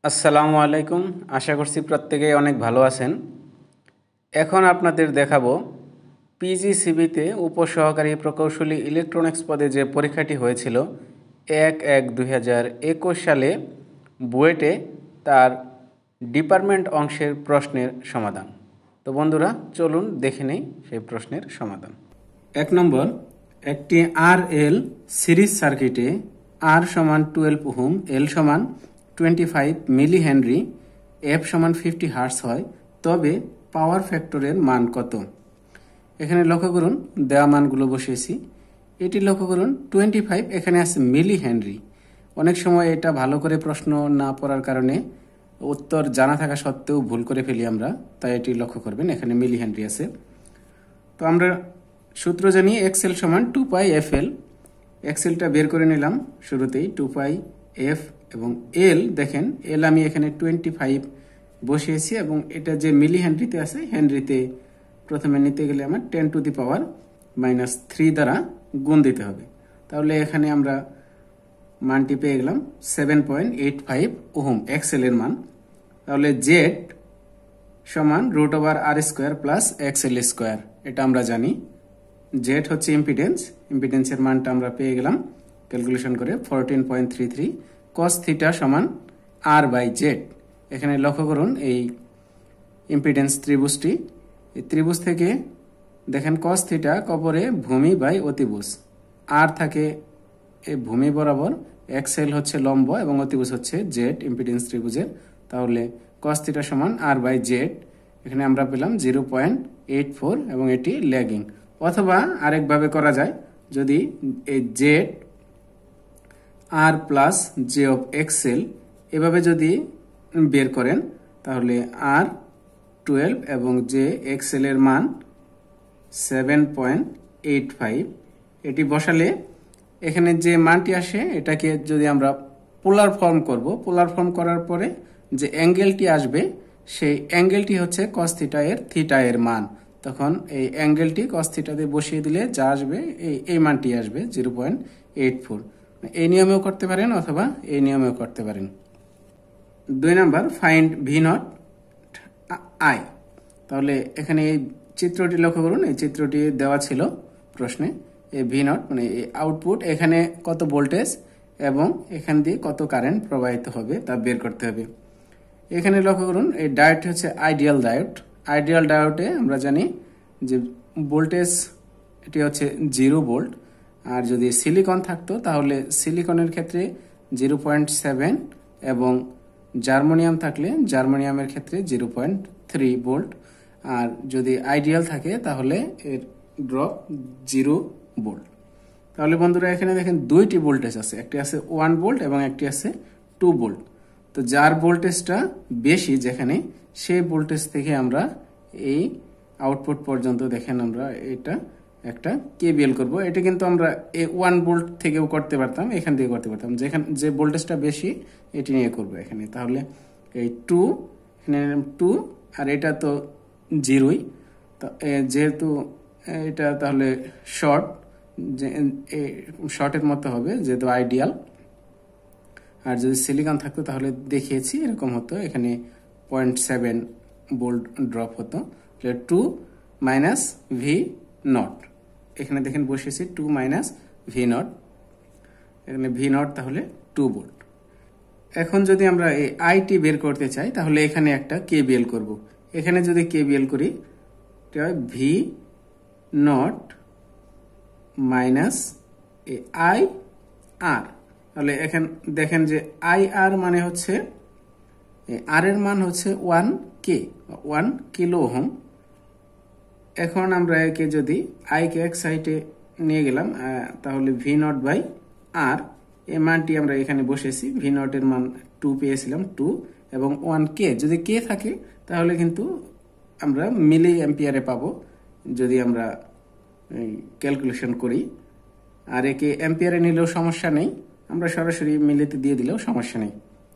আসসালামু আলাইকুম। আশা করছি প্রত্যেকেই অনেক ভালো আছেন। এখন আপনাদের দেখাবো পিজিসিবিতে উপসহকারী প্রকৌশলী ইলেকট্রনিক্স পদে যে পরীক্ষাটি হয়েছিল 1/1/2021 সালে বুয়েটে তার ডিপার্টমেন্ট অংশের প্রশ্নের সমাধান। তো বন্ধুরা চলুন দেখে নেই সেই প্রশ্নের সমাধান। 1 নম্বর, একটি RL সিরিজ সার্কিটে R সমান 12 ওহম, L সমান 25 মিলি হেনরি, F সমান 50 হার্টজ হয়, তবে পাওয়ার ফ্যাক্টরের মান কত? এখানে লক্ষ্য করুন দেওয়া মানগুলো বসিয়েছি। এটি লক্ষ্য করুন 25 এখানে আছে মিলি হেনরি। অনেক সময় এটা ভালো করে প্রশ্ন না পড়ার কারণে উত্তর জানা থাকা সত্ত্বেও ভুল করে ফেলি আমরা, তাই এটি লক্ষ্য করবেন এখানে মিলি হেনরি আছে। তো আমরা সূত্র জানি এক্সএল সমান 2 পাই FL। এক্সএলটা বের করে নিলাম শুরুতেই 2 পাই F এবং এল দেখেন এল আমি এখানে 25 বসিয়েছি এবং এটা যে মিলি হেনরিতে আছে হেনরিতে প্রথমে নিতে গেলে আমার 10⁻³ দ্বারা গুণ দিতে হবে। তাহলে এখানে আমরা মানটি পেয়ে গেলাম 7.85 ওহম এক্সএল এর মান। তাহলে জেড সমান √r² প্লাস XL², এটা আমরা জানি। জেড হচ্ছে ইম্পিডেন্সের মানটা আমরা পেয়ে গেলাম ক্যালকুলেশন করে 14.33 cos থিটা সমান R/Z। এখানে লক্ষ্য করুন এই ইম্পিডেন্স ত্রিভুজটি, এই ত্রিভুজ থেকে দেখেন cos থিটা কপরে ভূমি বাই অতিভুজ, আর থাকে এই ভূমি বরাবর, XL হচ্ছে লম্ব এবং অতিভুজ হচ্ছে জেড ইম্পিডেন্স ত্রিভুজের। তাহলে cos থিটা সমান R/Z। এখানে আমরা পেলাম 0.84 এবং এটি ল্যাগিং। অথবা আরেকভাবে করা যায়, যদি এই Z R plus J of XL এভাবে যদি বের করেন তাহলে R12 এবং জে এক্সএল এর মান 7.85। এটি বসালে এখানে যে মানটি আসে এটাকে যদি আমরা পোলার ফর্ম করব, পোলার ফর্ম করার পরে যে অ্যাঙ্গেলটি আসবে সেই অ্যাঙ্গেলটি হচ্ছে cos থিটা এর থিটা এর মান। তখন এই অ্যাঙ্গেলটি cos থিটাতে বসিয়ে দিলে যা আসবে এই মানটি আসবে 0.84। এই নিয়মেও করতে পারেন অথবা এই নিয়মেও করতে পারেন। 2 নাম্বার, ফাইন্ড V0 I। তাহলে এখানে এই চিত্রটি লক্ষ্য করুন, এই চিত্রটি দেওয়া ছিল প্রশ্নে। এই V0 মানে এই আউটপুট, এখানে কত ভোল্টেজ এবং এখান দিয়ে কত কারেন্ট প্রবাহিত হবে তা বের করতে হবে। এখানে লক্ষ্য করুন এই ডায়োড হচ্ছে আইডিয়াল ডায়োড। আইডিয়াল ডায়োডে আমরা জানি যে ভোল্টেজ এটি হচ্ছে 0 ভোল্ট, আর যদি সিলিকন থাকতো তাহলে সিলিকনের ক্ষেত্রে 0.7 এবং জার্মানিয়াম থাকলে জার্মানিয়ামের ক্ষেত্রে 0.3 ভোল্ট। আর যদি আইডিয়াল থাকে তাহলে এর ড্রপ 0 ভোল্ট। তাহলে বন্ধুরা এখানে দেখেন দুইটি ভোল্টেজ আছে, একটি আছে 1 ভোল্ট এবং একটি আছে 2 ভোল্ট। তো যার ভোল্টেজটা বেশি যেখানে, সেই ভোল্টেজ থেকে আমরা এই আউটপুট পর্যন্ত দেখেন আমরা এটা একটা কেবিএল করব। এটা কিন্তু আমরা 1 ভোল্ট থেকেও করতে পারতাম, এখান থেকে করতে পারতাম, যেখানে যে ভোল্টেজটা বেশি এটি নিয়ে করব এখানে। তাহলে এই 2 এখানে 2 আর এটা তো 0ই, যেহেতু এটা তাহলে শর্টের মতো হবে যেহেতু আইডিয়াল। আর যদি সিলিকন থাকতো তাহলে দেখিয়েছি এরকম হতো, এখানে 0.7 ভোল্ট ড্রপ হতো। 2 মাইনাস V0, এখানে দেখেন বসেছি 2 মাইনাস V0, এখানে V0 তাহলে 2 ভোল্ট। এখন যদি আমরা এই আইটি বের করতে চাই তাহলে এখানে একটা কেবিএল করব। এখানে যদি কেবিএল করি V0 মাইনাস আই আর, তাহলে এখানে দেখেন যে আই আর মানে হচ্ছে আর এর মান হচ্ছে 1 কিলো ওহম। এখন আমরা একে যদি আইকে এক সাইডে নিয়ে গেলাম তাহলে V0 বাই আর, এই মানটি আমরা এখানে বসেছি। V0 এর মান 2 পেয়েছিলাম, 2 এবং 1K। যদি কে থাকে তাহলে কিন্তু আমরা মিলি অ্যাম্পিয়ারে পাবো যদি আমরা ক্যালকুলেশন করি। আর একে অ্যাম্পিয়ারে নিলেও সমস্যা নেই, আমরা সরাসরি মিলিতে দিয়ে দিলেও সমস্যা নেই।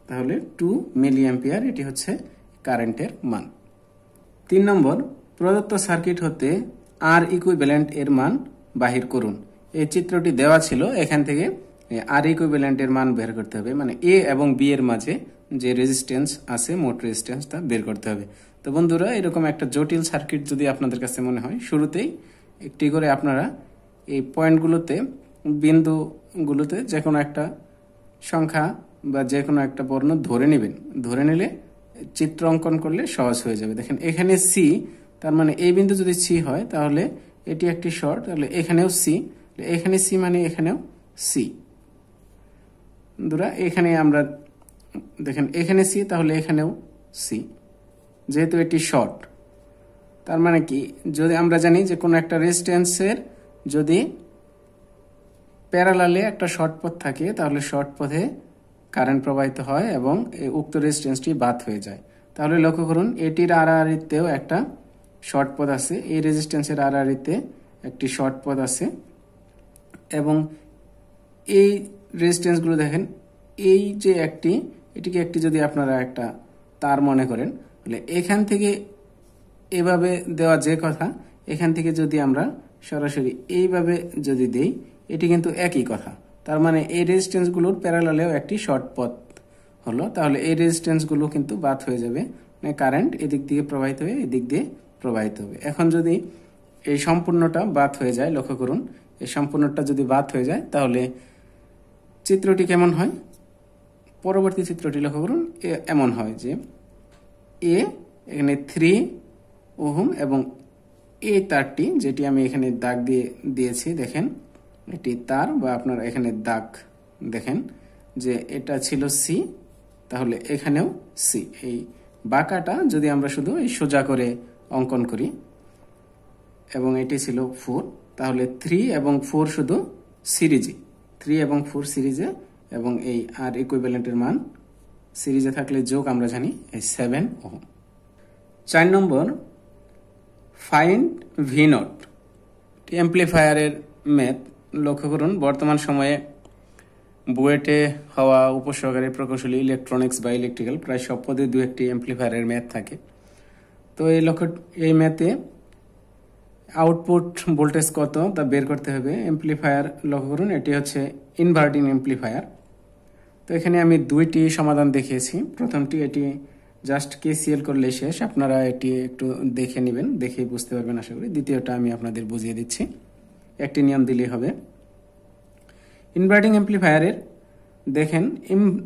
তাহলে 2 মিলি অ্যাম্পিয়ার এটি হচ্ছে কারেন্টের মান। 3 নম্বর, প্রদত্ত সার্কিট হতে আর ইকুইভ্যালেন্ট এর মান বাহির করুন। এই চিত্রটি দেওয়া ছিল, এখান থেকে আর ইকুইভ্যালেন্টের মান বের করতে হবে, মানে এ এবং বি এর মাঝে যে রেজিস্ট্যান্স আছে মোট রেজিস্ট্যান্সটা বের করতে হবে। তো বন্ধুরা, এরকম একটা জটিল সার্কিট যদি আপনাদের কাছে মনে হয়, শুরুতেই একটি করে আপনারা এই পয়েন্টগুলোতে, বিন্দুগুলোতে যে কোনো একটা সংখ্যা বা যে কোনো একটা বর্ণ ধরে নেবেন। ধরে নিলে চিত্র অঙ্কন করলে সহজ হয়ে যাবে। দেখেন এখানে সি, তার মানে এই বিন্দু যদি সি হয় তাহলে এটি একটি শর্ট, তাহলে এখানেও সি, এখানে সি মানে এখানেও সি। বন্ধুরা, এখানে আমরা দেখেন এখানে সি, তাহলে এখানেও সি, যেহেতু এটি শর্ট। তার মানে কি, যদি আমরা জানি যে কোনো একটা রেজিস্ট্যান্সের যদি প্যারালালে একটা শর্ট পথ থাকে, তাহলে শর্ট পথে কারেন্ট প্রবাহিত হয় এবং উক্ত রেজিস্ট্যান্সটি বাদ হয়ে যায়। তাহলে লক্ষ্য করুন, এটির আড়াআড়িতেও একটা শর্ট পথ আছে, এই রেজিস্ট্যান্সের আড়াআড়িতে একটি শর্ট পথ আছে, এবং এই রেজিস্ট্যান্সগুলো দেখেন, এই যে এটিকে একটি যদি আপনারা একটা তার মনে করেন, তাহলে এখান থেকে এভাবে দেওয়া যে কথা, এখান থেকে যদি আমরা সরাসরি এইভাবে যদি দেই, এটি কিন্তু একই কথা। তার মানে এই রেজিস্ট্যান্সগুলোর প্যারালালেও একটি শর্ট পথ হলো, তাহলে এই রেজিস্ট্যান্সগুলো কিন্তু বাদ হয়ে যাবে, মানে কারেন্ট এদিক দিয়ে প্রবাহিত হয়ে এদিক দিয়ে প্রবাহিত হবে। এখন যদি এই সম্পূর্ণটা বাদ হয়ে যায়, লক্ষ্য করুন, এই সম্পূর্ণটা যদি বাদ হয়ে যায়, তাহলে চিত্রটি কেমন হয়? পরবর্তী চিত্রটি লক্ষ্য করুন, এমন হয় যে এখানে 3 ওহম এবং এই তারটি, যেটি আমি এখানে দাগ দিয়ে দিয়েছি, দেখেন এটি তার, বা আপনারা এখানে দাগ দেখেন যে এটা ছিল সি, তাহলে এখানেও সি। এই বাঁকাটা যদি আমরা শুধু এই সোজা করে অঙ্কন করি, এবং এটি ছিল 4, তাহলে 3 এবং 4 শুধু সিরিজে, 3 এবং 4 সিরিজে, এবং এই আর ইকুইভ্যালেন্টের মান সিরিজে থাকলে যোগ আমরা জানি এই 7 ওহম। 4 নম্বর, ফাইন্ড ভি নট। অ্যাম্প্লিফায়ারের ম্যাথ। লক্ষ্য করুন, বর্তমান সময়ে বুয়েটে হওয়া উপসহকারী প্রকৌশলী ইলেকট্রনিক্স বা ইলেকট্রিক্যাল প্রায় সব পদে দু একটি অ্যাম্প্লিফায়ারের ম্যাথ থাকে। তো এই ম্যাথে আউটপুট ভোল্টেজ কত তা বের করতে হবে। অ্যাম্প্লিফায়ার, লক্ষ্য করুন, এটি হচ্ছে ইনভার্টিং অ্যাম্প্লিফায়ার। তো এখানে আমি দুইটি সমাধান দেখিয়েছি। প্রথমটি, এটি জাস্ট কেসিএল করলে শেষ, আপনারা এটি একটু দেখে নেবেন, দেখে বুঝতে পারবেন আশা করি। দ্বিতীয়টা আমি আপনাদের বুঝিয়ে দিচ্ছি, একটি নিয়ম দিলেই হবে। ইনভার্টিং অ্যাম্প্লিফায়ারের দেখেন,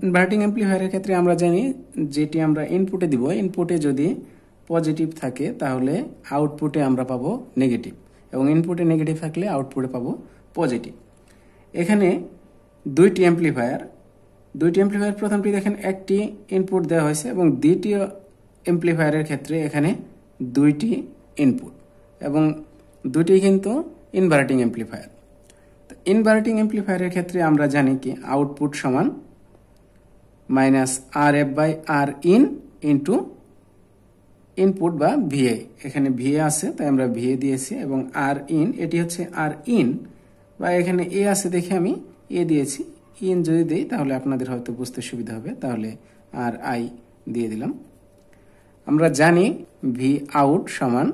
ইনভার্টিং অ্যাম্প্লিফায়ারের ক্ষেত্রে আমরা জানি যেটি আমরা ইনপুটে দিব, ইনপুটে যদি পজিটিভ থাকে তাহলে আউটপুটে আমরা পাবো নেগেটিভ, এবং ইনপুটে নেগেটিভ থাকলে আউটপুটে পাবো পজিটিভ। এখানে দুইটি অ্যাম্প্লিফায়ার, প্রথমটি দেখেন একটি ইনপুট দেওয়া হয়েছে, এবং দ্বিতীয় অ্যাম্প্লিফায়ারের ক্ষেত্রে এখানে দুইটি ইনপুট, এবং দুটি কিন্তু ইনভার্টিং অ্যাম্প্লিফায়ার। ইনভার্টিং অ্যাম্প্লিফায়ারের ক্ষেত্রে আমরা জানি কি আউটপুট সমান minus R F by R in into input বা ভিএ। এখানে ভিএ আছে তাই আমরা ভিএ দিয়েছি, এবং আর ইন এটি হচ্ছে আর ইন, বা এখানে এ আছে দেখে আমি এ দিয়েছি। ইন যদি দেই তাহলে আপনাদের হয়তো বুঝতে সুবিধা হবে, তাহলে আর আই দিয়ে দিলাম। আমরা জানি ভি আউট সমান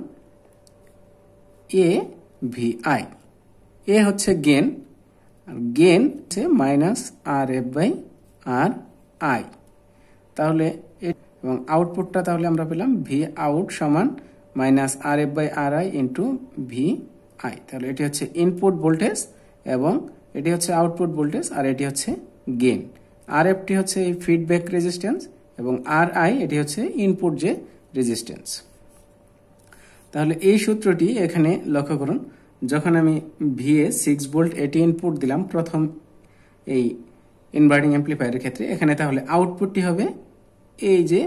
এ ভি আই। এ হচ্ছে গেন, আর গেন হচ্ছে minus R F by R I. তাহলে এবং আউটপুটটা তাহলে আমরা পেলাম ভি আউট সমান minus R F by R I into V I. তাহলে এটি হচ্ছে ইনপুট ভোল্টেজ, এবং এটি হচ্ছে আউটপুট ভোল্টেজ, আর এটি হচ্ছে গেন। আর এফটি হচ্ছে এই ফিডব্যাক রেজিস্ট্যান্স, এবং আর আই এটি হচ্ছে ইনপুট যে রেজিস্ট্যান্স। তাহলে এই সূত্রটি এখানে লক্ষ্য করুন, যখন আমি ভিএ 6 ভোল্ট এটি ইনপুট দিলাম প্রথম এই ইনভার্টিং অ্যাম্প্লিফায়ারের ক্ষেত্রে, এখানে তাহলে আউটপুটটি হবে এই যে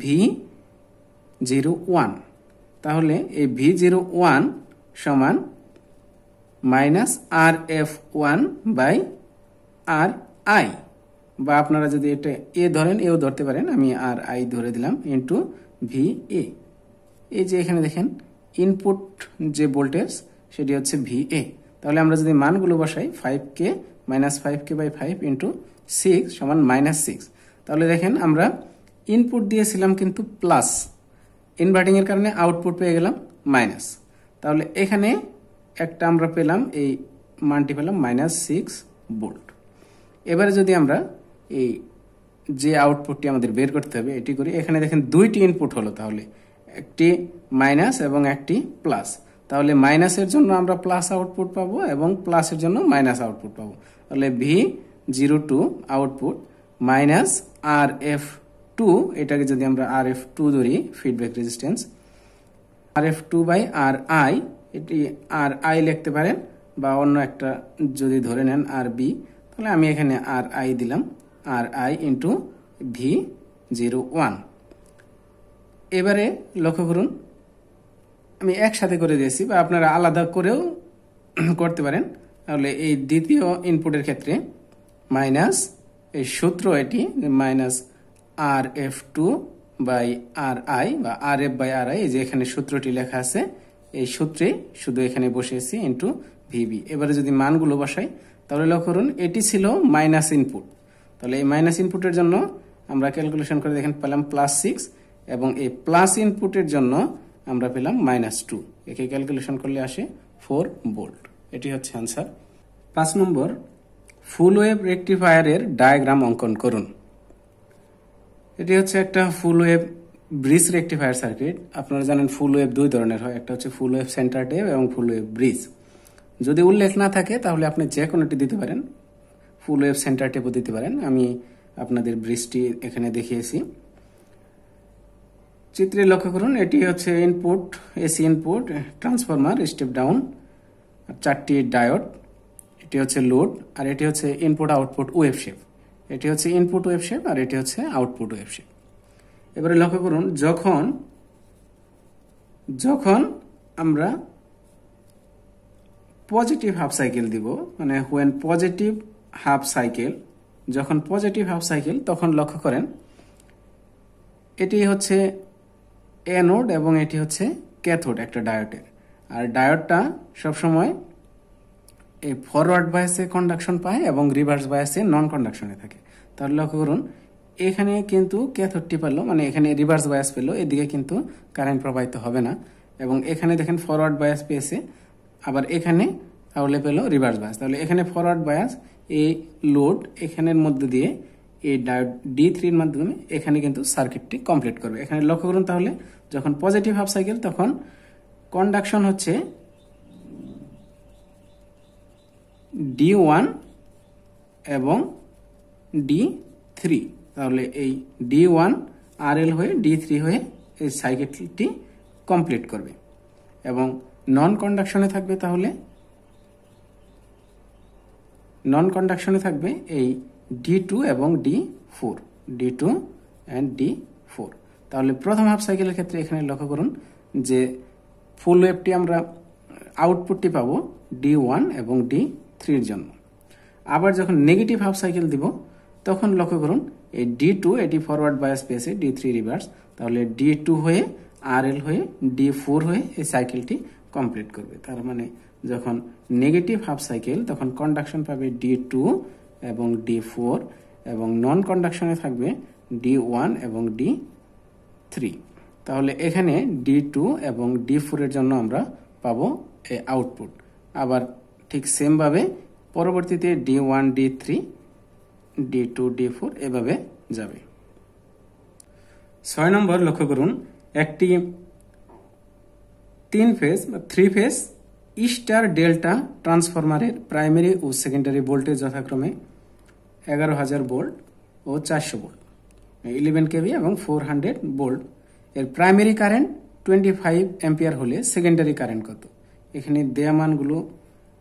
V01। তাহলে এই V01 সমান minus R F one by R I, বা আপনারা যদি এটা এ ধরেন এও ধরতে পারেন, আমি আর আই ধরে দিলাম, ইন্টু ভি এ। এই যে এখানে দেখেন ইনপুট যে ভোল্টেজ সেটি হচ্ছে ভি এ। তাহলে আমরা যদি মানগুলো বসাই, 5K minus 5K by 5 into 6 সমান মাইনাস 6। তাহলে দেখেন আমরা ইনপুট দিয়েছিলাম কিন্তু প্লাস, ইনভার্টিং এর কারণে আউটপুট পেয়ে গেলাম মাইনাস। তাহলে এখানে একটা আমরা পেলাম, এই মানটি পেলাম -6 ভোল্ট। এবারে যদি আমরা এই যে আউটপুটটি আমাদের বের করতে হবে এটি করি, এখানে দেখেন দুইটি ইনপুট হলো, তাহলে একটি মাইনাস এবং একটি প্লাস। তাহলে মাইনাসের জন্য আমরা প্লাস আউটপুট পাবো এবং প্লাসের জন্য মাইনাস আউটপুট পাবো। তাহলে V02 আউটপুট মাইনাস RF2, এটাকে যদি আমরা RF2 ধরি, feedback resistance RF2 by RI, এটি RI লিখতে পারেন বা অন্য একটা যদি ধরে নেন RB, তাহলে আমি এখানে RI দিলাম, RI ইন্টু V01। এবারে লক্ষ্য করুন আমি একসাথে করে দিয়েছি, বা আপনারা আলাদা করেও করতে পারেন। তাহলে এই দ্বিতীয় ইনপুটের ক্ষেত্রে মাইনাস এই সূত্র এটি মাইনাস RF2 বাই RI বা RF বাই RI, এই যে এখানে সূত্রটি লেখা আছে, এই সূত্রে শুধু এখানে বসিয়েছি ইন্টু VB। এবারে যদি মানগুলো বসাই তাহলে লক্ষ্য করুন এটি ছিল মাইনাস ইনপুট। তাহলে এই মাইনাস ইনপুটের জন্য আমরা ক্যালকুলেশন করে দেখেন পেলাম +6, এবং এই প্লাস ইনপুটের জন্য আমরা পেলাম -2। একে ক্যালকুলেশন করলে আসে 4 ভোল্ট। এটি হচ্ছে আনসার। 5 নম্বর, ফুল ওয়েভ রেকটিফায়ারের ডায়াগ্রাম অঙ্কন করুন। এটি হচ্ছে একটা ফুল ওয়েভ ব্রিজ রেকটিফায়ার সার্কিট। আপনারা জানেন ফুল ওয়েভ দুই ধরনের হয়, একটা হচ্ছে ফুল ওয়েভ সেন্টার টেপ এবং ফুল ওয়েভ ব্রিজ। যদি উল্লেখ না থাকে তাহলে আপনি যে কোনোটি দিতে পারেন, ফুল ওয়েভ সেন্টার টেপও দিতে পারেন। আমি আপনাদের ব্রিজটি এখানে দেখিয়েছি। চিত্রে লক্ষ্য করুন এটি হচ্ছে input, AC input, transformer, step down, 4টি ডায়োড, এটি হচ্ছে লোড, আর এটি হচ্ছে ইনপুট আউটপুট ওয়েভ শেপ। এটি হচ্ছে ইনপুট ওয়েভ শেপ আর এটি হচ্ছে আউটপুট ওয়েভ শেপ। এবারে লক্ষ্য করুন যখন আমরা পজিটিভ হাফ সাইকেল দিব, মানে হোয়েন পজিটিভ হাফ সাইকেল, যখন পজিটিভ হাফ সাইকেল, তখন লক্ষ্য করেন এটি হচ্ছে অ্যানোড এবং এটি হচ্ছে ক্যাথোড একটা ডায়োডের। আর ডায়োডটা সবসময় এই ফরওয়ার্ড বায়াসে কন্ডাকশন পায় এবং রিভার্স বায়াসে নন কন্ডাকশনে থাকে। তাহলে লক্ষ্য করুন এখানে কিন্তু ক্যাথোডটি পেল, মানে এখানে রিভার্স বায়াস পেল, এদিকে কিন্তু কারেন্ট প্রবাহিত হবে না। এবং এখানে দেখেন ফরওয়ার্ড বায়াস পেয়েছে, আবার এখানে তাহলে পেল রিভার্স বায়াস। তাহলে এখানে ফরওয়ার্ড বায়াস, এই লোড এখানের মধ্যে দিয়ে এই ডায়োড D3 এর মাধ্যমে এখানে কিন্তু সার্কিটটি কমপ্লিট করবে। এখানে লক্ষ্য করুন তাহলে যখন পজিটিভ হাফ সাইকেল তখন কন্ডাকশন হচ্ছে D1 এবং D3। তাহলে এই D1 RL হয়ে D3 হয়ে এই সাইকেলটি কমপ্লিট করবে। এবং নন কন্ডাকশনে থাকবে, তাহলে নন কন্ডাকশনে থাকবে এই D2 এবং D4, D2 and D4। তাহলে প্রথম হাফ সাইকেলের ক্ষেত্রে এখানে লক্ষ্য করুন যে ফুল ওয়েভটি আমরা আউটপুটটি পাবো D1 এবং D3 এর জন্য। আবার যখন নেগেটিভ হাফ সাইকেল দিব তখন লক্ষ্য করুন এই D2 এটি ফরওয়ার্ড বায়াস পেয়েছে, D3 রিভার্স, তাহলে D2 হয়ে RL হয়ে D4 হয়ে এই সাইকেলটি কমপ্লিট করবে। তার মানে যখন নেগেটিভ হাফ সাইকেল তখন কন্ডাকশন পাবে D2 এবং D4, এবং নন কন্ডাকশনে থাকবে D1 এবং D3। তাহলে এখানে D2 এবং D4 এর জন্য আমরা পাবো এই আউটপুট। আবার ঠিক সেম ভাবে পরবর্তীতে D1 D3 D2 D4 এভাবে যাবে। 6 নম্বর লক্ষ্য করুন একটি 3 ফেজ বা 3 ফেজ স্টার ডেল্টা ট্রান্সফরমারের প্রাইমারি ও সেকেন্ডারি ভোল্টেজ যথাক্রমে 11,000 ভোল্ট ও 400 ভোল্ট, 11 কেভি এবং 400 ভোল্ট। এর প্রাইমারি কারেন্ট 25 অ্যাম্পিয়ার হলে সেকেন্ডারি কারেন্ট কত? এখানে দেয়া মানগুলো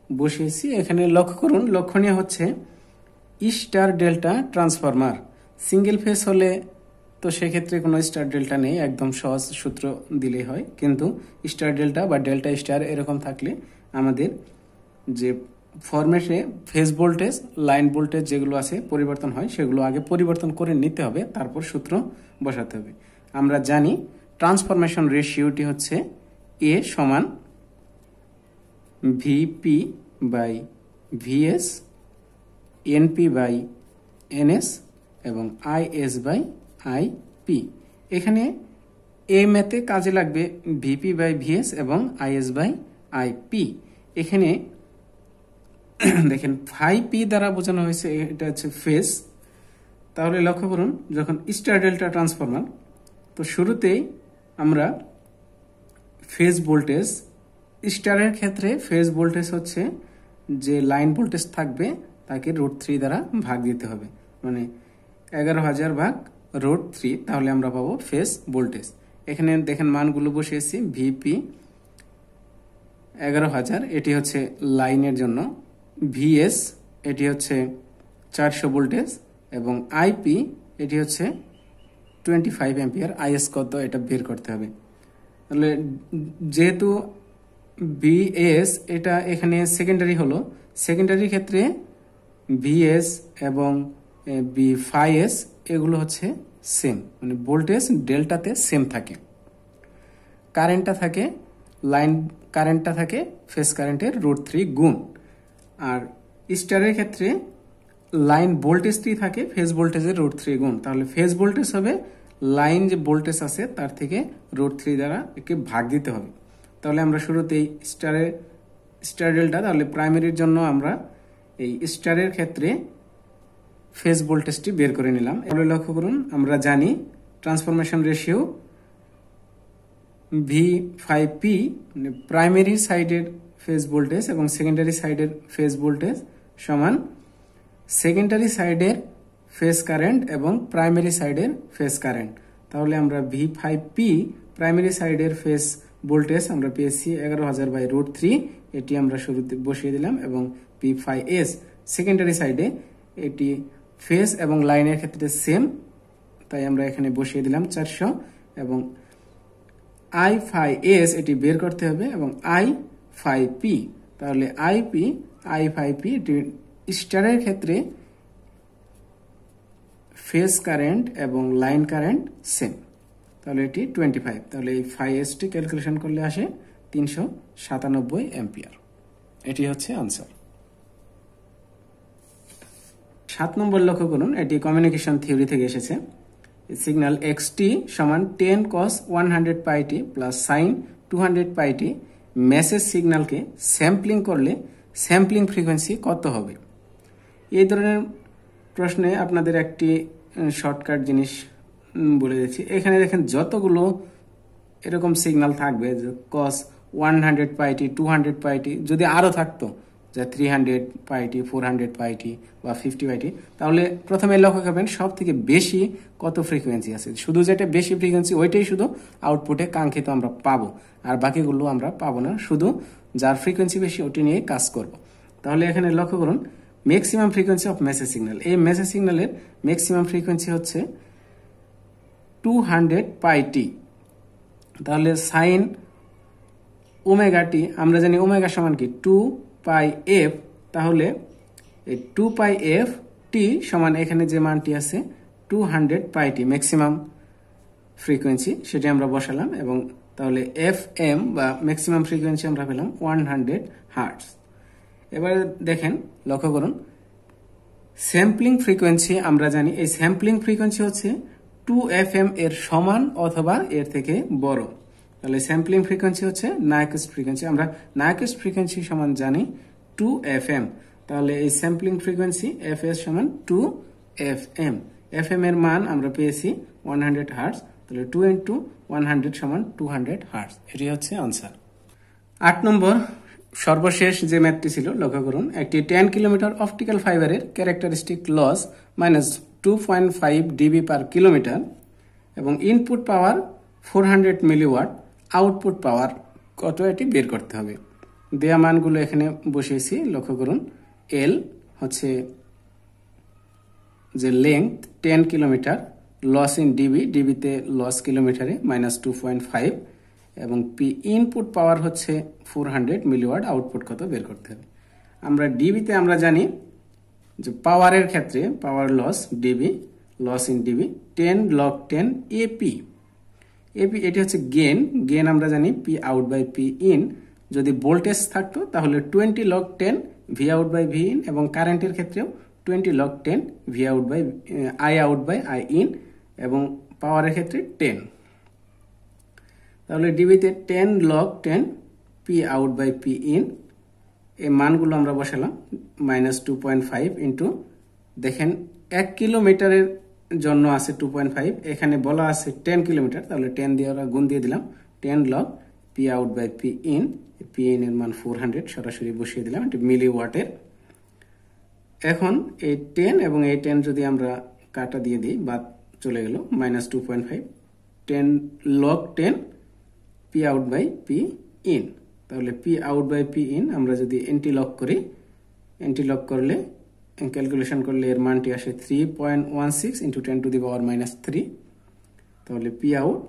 বসিয়েছি। এখানে লক্ষ্য করুন লক্ষণীয় হচ্ছে star delta transformer single phase হলে তো সেক্ষেত্রে কোনো স্টার ডেল্টা নেই, একদম সহজ সূত্র দিলেই হয়। কিন্তু স্টার ডেল্টা বা ডেল্টা স্টার এরকম থাকলে আমাদের যে ফরম্যাটে ফেজ ভোল্টেজ লাইন ভোল্টেজ যেগুলো আছে পরিবর্তন হয় সেগুলো আগে পরিবর্তন করে নিতে হবে, তারপর সূত্র বসাতে হবে। আমরা জানি ট্রান্সফরমেশন রেশিওটি হচ্ছে A সমান VP by VS, NP by NS এবং IS বাই IP। এখানে এ ম্যাথে কাজে লাগবে VP বাই VS এবং IS বাই IP। এখানে দেখেন ফাই পি দ্বারা বোঝানো হয়েছে এটা হচ্ছে ফেজ। তাহলে লক্ষ্য করুন যখন স্টার ডেল্টা ট্রান্সফরমার, তো শুরুতেই আমরা ফেজ ভোল্টেজ, স্টারের ক্ষেত্রে ফেজ ভোল্টেজ হচ্ছে যে লাইন ভোল্টেজ থাকবে তাকে √3 দ্বারা ভাগ দিতে হবে, মানে 11,000 ভাগ √3, তাহলে আমরা পাবো ফেজ ভোল্টেজ। এখানে দেখেন মানগুলো বসিয়েছি। ভিপি 11,000, এটি হচ্ছে লাইনের জন্য। ভিএস এটি হচ্ছে 400 ভোল্টেজ, এবং আইপি এটি হচ্ছে 25 অ্যাম্পিয়ার। আইএস কত এটা বের করতে হবে। তাহলে যেহেতু ভিএস এটা এখানে সেকেন্ডারি হলো, সেকেন্ডারি ক্ষেত্রে ভিএস এবং ভি5এস এগুলো হচ্ছে সেম, মানে ভোল্টেজ ডেল্টাতে সেম থাকে। কারেন্টটা থাকে, লাইন কারেন্টটা থাকে ফেজ কারেন্টের √3 গুণ। আর স্টারের ক্ষেত্রে লাইন ভোল্টেজটি থাকে ফেজ ভোল্টেজের √3 গুণ। তাহলে ফেজ ভোল্টেজ হবে লাইন যে ভোল্টেজ আছে তার থেকে √3 দ্বারা একে ভাগ দিতে হবে। তাহলে আমরা শুরুতেই স্টার ডেল্টা, তাহলে প্রাইমারির জন্য আমরা এই স্টারের ক্ষেত্রে ফেজ ভোল্টেজটি বের করে নিলাম। এবারে লক্ষ্য করুন, আমরা জানি ট্রান্সফরমেশন রেশিও V5P, মানে প্রাইমারি সাইডের ফেজ ভোল্টেজ এবং সেকেন্ডারি সাইডের ফেজ ভোল্টেজ সমান সেকেন্ডারি সাইডের ফেজ কারেন্ট এবং প্রাইমারি সাইডের ফেজ কারেন্ট। তাহলে আমরা V5P প্রাইমারি সাইডের ফেজ ভোল্টেজ আমরা পেয়েছি 11,000/√3, এটি আমরা শুরুতে বসিয়ে দিলাম, এবং P5S সেকেন্ডারি সাইডে এটি ফেজ এবং লাইনের ক্ষেত্রে সেম, তাই আমরা এখানে বসিয়ে দিলাম 400, এবং I5S এটি বের করতে হবে, এবং I5P, তাহলে I5P এটি স্টারের ক্ষেত্রে ফেজ কারেন্ট এবং লাইন কারেন্ট সেম, তাহলে এটি 25। তাহলে এই 5S ক্যালকুলেশন করলে আসে 397 অ্যাম্পিয়ার। এটি হচ্ছে আনসার। 7 নম্বর লক্ষ্য করুন, এটি কমিউনিকেশন থিওরি থেকে এসেছে। সিগন্যাল xt সমান 10 cos 100πt plus sine 200πt message সিগন্যালকে স্যাম্পলিং করলে স্যাম্পলিং ফ্রিকোয়েন্সি কত হবে? এই ধরনের প্রশ্নে আপনাদের একটি শর্টকাট জিনিস বলে দিচ্ছি। এখানে দেখেন যতগুলো এরকম সিগন্যাল থাকবে, cos 100πt 200πt, যদি আরও থাকতো যে 300πt 400πt বা 50πt, তাহলে প্রথমে লক্ষ্য করবেন সব থেকে বেশি কত ফ্রিকোয়েন্সি আছে। শুধু যেটা বেশি ফ্রিকোয়েন্সি ওইটাই শুধু আউটপুটে কাঙ্ক্ষিত আমরা পাবো, আর বাকিগুলো আমরা পাবো না। শুধু যার ফ্রিকোয়েন্সি বেশি ওটি নিয়ে কাজ করব। তাহলে এখানে লক্ষ্য করুন maximum frequency of message signal, এই মেসেজ সিগন্যালের ম্যাক্সিমাম ফ্রিকোয়েন্সি হচ্ছে 200πt। তাহলে সাইন ওমেগাটি আমরা জানি ওমেগা সমান কি 2πf, তাহলে এই 2πf সমান এখানে যে মানটি আছে 200πt ম্যাক্সিমাম ফ্রিকোয়েন্সি, সেটি আমরা বসালাম, এবং তাহলে fm বা ম্যাক্সিমাম ফ্রিকোয়েন্সি আমরা পেলাম 100 হার্টজ। এবারে দেখেন লক্ষ্য করুন স্যাম্পলিং ফ্রিকোয়েন্সি আমরা জানি, এই স্যাম্পলিং ফ্রিকোয়েন্সি হচ্ছে 2fm এর সমান অথবা এর থেকে বড়। তাহলে স্যাম্পলিং ফ্রিকোয়েন্সি হচ্ছে নাইকুইস্ট ফ্রিকোয়েন্সি, আমরা নাইকুইস্ট ফ্রিকোয়েন্সি সমান জানি 2fm। তাহলে এই স্যাম্পলিং ফ্রিকোয়েন্সি fs সমান 2fm। fm এর মান আমরা পেয়েছি 100 হার্টজ, তাহলে 2 × 100 সমান 200 হার্টজ। এটি হচ্ছে আনসার। 8 নম্বর সর্বশেষ যে ম্যাথটি ছিল লক্ষ্য করুন, একটি 10 কিলোমিটার অপটিক্যাল ফাইবারের ক্যারেক্টারিস্টিক লস -2.5 dB/কিলোমিটার এবং ইনপুট পাওয়ার 400 মিলিওয়াট, আউটপুট পাওয়ার কত এটি বের করতে হবে। দেয়া মানগুলো এখানে বসিয়েছি। লক্ষ্য করুন এল হচ্ছে যে length 10 kilometre, loss in dB, ডিবিতে লস কিলোমিটারে -2.5, এবং পি ইনপুট পাওয়ার হচ্ছে 400 মিলিওয়াট, আউটপুট কত বের করতে হবে। আমরা ডিবিতে আমরা জানি যে পাওয়ারের ক্ষেত্রে power loss dB, loss in dB 10 log 10 AP. AP এটি হচ্ছে গেন আমরা জানি P out by P in. যদি ভোল্টেজ থাকতো তাহলে 20 log 10 V out by V in, এবং কারেন্টের ক্ষেত্রেও 20 log 10 V out by I out by I in, এবং পাওয়ারের ক্ষেত্রে 10। তাহলে ডিবিতে 10 log 10 P out by P in এই মানগুলো আমরা বসালাম -2.5 ইন্টু, দেখেন 1 কিলোমিটারের জন্য আছে 2.5, এখানে বলা আছে 10 কিলোমিটার, তাহলে 10 দিয়ে ওরা গুণ দিয়ে দিলাম, 10 log P out by P in. P in এর মান 400 সরাসরি বসিয়ে দিলাম, এটি মিলি ওয়াটের। এখন এই 10 এবং এই 10 যদি আমরা কাটা দিয়ে দিই, বাদ চলে গেল, -2.5, 10 log 10 P out by P in. তাহলে P out by P in আমরা যদি এন্টি লক করি, এন্টি লক করলে ক্যালকুলেশন করলে এর মানটি আসে 3.16 ইন্টু 10 টু দি পাওয়ার -3। তাহলে পি আউট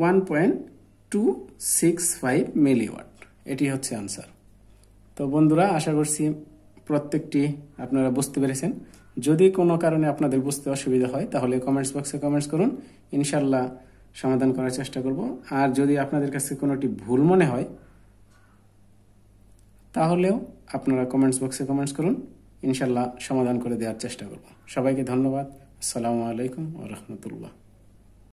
1.265 মিলিওয়াট, এটি হচ্ছে আনসার। তো বন্ধুরা, আশা করছি প্রত্যেকটি আপনারা বুঝতে পেরেছেন। যদি কোনো কারণে আপনাদের বুঝতে অসুবিধা হয় তাহলে কমেন্টস বক্সে কমেন্টস করুন, ইনশাল্লাহ সমাধান করার চেষ্টা করব। আর যদি আপনাদের কাছে কোনোটি ভুল মনে হয় তাহলেও আপনারা কমেন্টস বক্সে কমেন্টস করুন, ইনশাল্লাহ সমাধান করে দেওয়ার চেষ্টা করব। সবাইকে ধন্যবাদ। আসসালামু আলাইকুম ওয়া রাহমাতুল্লাহ।